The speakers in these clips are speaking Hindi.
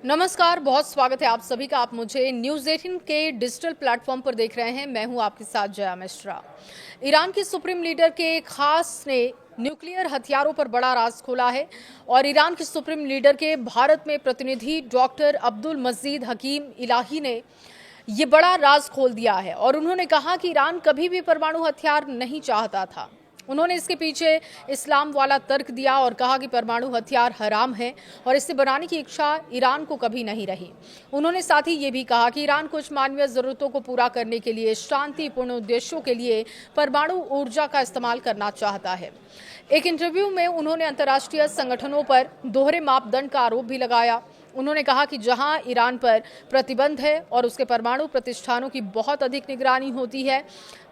नमस्कार, बहुत स्वागत है आप सभी का। आप मुझे न्यूज़ 18 के डिजिटल प्लेटफॉर्म पर देख रहे हैं। मैं हूं आपके साथ जया मिश्रा। ईरान की सुप्रीम लीडर के खास ने न्यूक्लियर हथियारों पर बड़ा राज खोला है और ईरान के सुप्रीम लीडर के भारत में प्रतिनिधि डॉक्टर अब्दुल मजीद हकीम इलाही ने ये बड़ा राज खोल दिया है और उन्होंने कहा कि ईरान कभी भी परमाणु हथियार नहीं चाहता था। उन्होंने इसके पीछे इस्लाम वाला तर्क दिया और कहा कि परमाणु हथियार हराम है और इसे बनाने की इच्छा ईरान को कभी नहीं रही। उन्होंने साथ ही ये भी कहा कि ईरान कुछ मानवीय जरूरतों को पूरा करने के लिए शांतिपूर्ण उद्देश्यों के लिए परमाणु ऊर्जा का इस्तेमाल करना चाहता है। एक इंटरव्यू में उन्होंने अंतर्राष्ट्रीय संगठनों पर दोहरे मापदंड का आरोप भी लगाया। उन्होंने कहा कि जहां ईरान पर प्रतिबंध है और उसके परमाणु प्रतिष्ठानों की बहुत अधिक निगरानी होती है,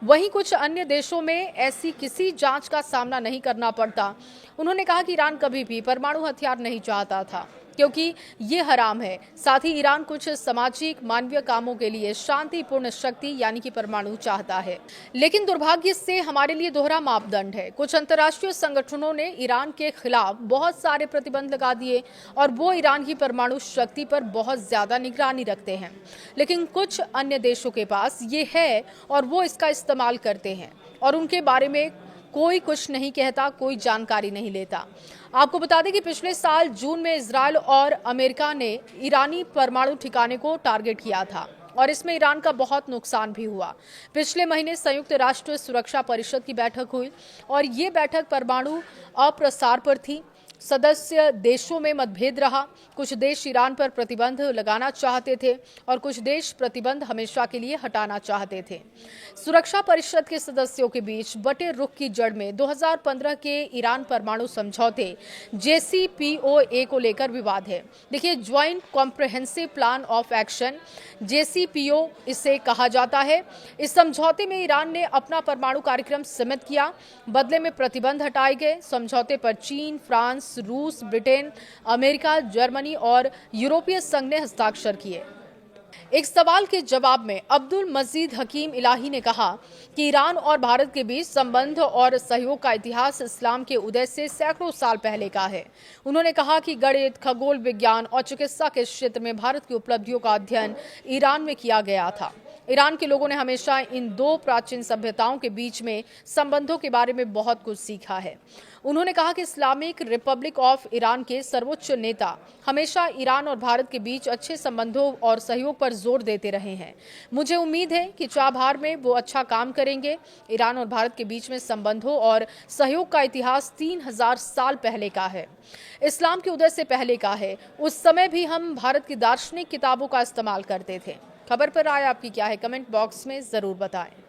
वहीं कुछ अन्य देशों में ऐसी किसी जांच का सामना नहीं करना पड़ता। उन्होंने कहा कि ईरान कभी भी परमाणु हथियार नहीं चाहता था क्योंकि ये हराम है। साथ ही ईरान कुछ सामाजिक मानवीय कामों के लिए शांतिपूर्ण शक्ति यानी कि परमाणु चाहता है, लेकिन दुर्भाग्य से हमारे लिए दोहरा मापदंड है। कुछ अंतर्राष्ट्रीय संगठनों ने ईरान के खिलाफ बहुत सारे प्रतिबंध लगा दिए और वो ईरान की परमाणु शक्ति पर बहुत ज्यादा निगरानी रखते हैं, लेकिन कुछ अन्य देशों के पास ये है और वो इसका इस्तेमाल करते हैं और उनके बारे में कोई कुछ नहीं कहता, कोई जानकारी नहीं लेता। आपको बता दें कि पिछले साल जून में इजरायल और अमेरिका ने ईरानी परमाणु ठिकाने को टारगेट किया था और इसमें ईरान का बहुत नुकसान भी हुआ। पिछले महीने संयुक्त राष्ट्र सुरक्षा परिषद की बैठक हुई और ये बैठक परमाणु अप्रसार पर थी। सदस्य देशों में मतभेद रहा। कुछ देश ईरान पर प्रतिबंध लगाना चाहते थे और कुछ देश प्रतिबंध हमेशा के लिए हटाना चाहते थे। सुरक्षा परिषद के सदस्यों के बीच बटे रुख की जड़ में 2015 के ईरान परमाणु समझौते JCPOA को लेकर विवाद है। देखिए, joint comprehensive plan of action JCPO इसे कहा जाता है। इस समझौते में ईरान ने अपना परमाणु कार्यक्रम सीमित किया, बदले में प्रतिबंध हटाए गए। समझौते पर चीन, फ्रांस, रूस, ब्रिटेन, अमेरिका, जर्मनी और यूरोपीय संघ ने हस्ताक्षर किए। एक सवाल के जवाब में अब्दुल मजीद हकीम इलाही ने कहा कि ईरान और भारत के बीच संबंध और सहयोग का इतिहास इस्लाम के उदय से सैकड़ों साल पहले का है। उन्होंने कहा कि गणित, खगोल विज्ञान और चिकित्सा के क्षेत्र में भारत की उपलब्धियों का अध्ययन ईरान में किया गया था। ईरान के लोगों ने हमेशा इन दो प्राचीन सभ्यताओं के बीच में संबंधों के बारे में बहुत कुछ सीखा है। उन्होंने कहा कि इस्लामिक रिपब्लिक ऑफ ईरान के सर्वोच्च नेता हमेशा ईरान और भारत के बीच अच्छे संबंधों और सहयोग पर जोर देते रहे हैं। मुझे उम्मीद है कि चाबहार में वो अच्छा काम करेंगे। ईरान और भारत के बीच में संबंधों और सहयोग का इतिहास 3000 साल पहले का है, इस्लाम के उदय से पहले का है। उस समय भी हम भारत की दार्शनिक किताबों का इस्तेमाल करते थे। खबर पर राय आपकी क्या है? कमेंट बॉक्स में जरूर बताएं।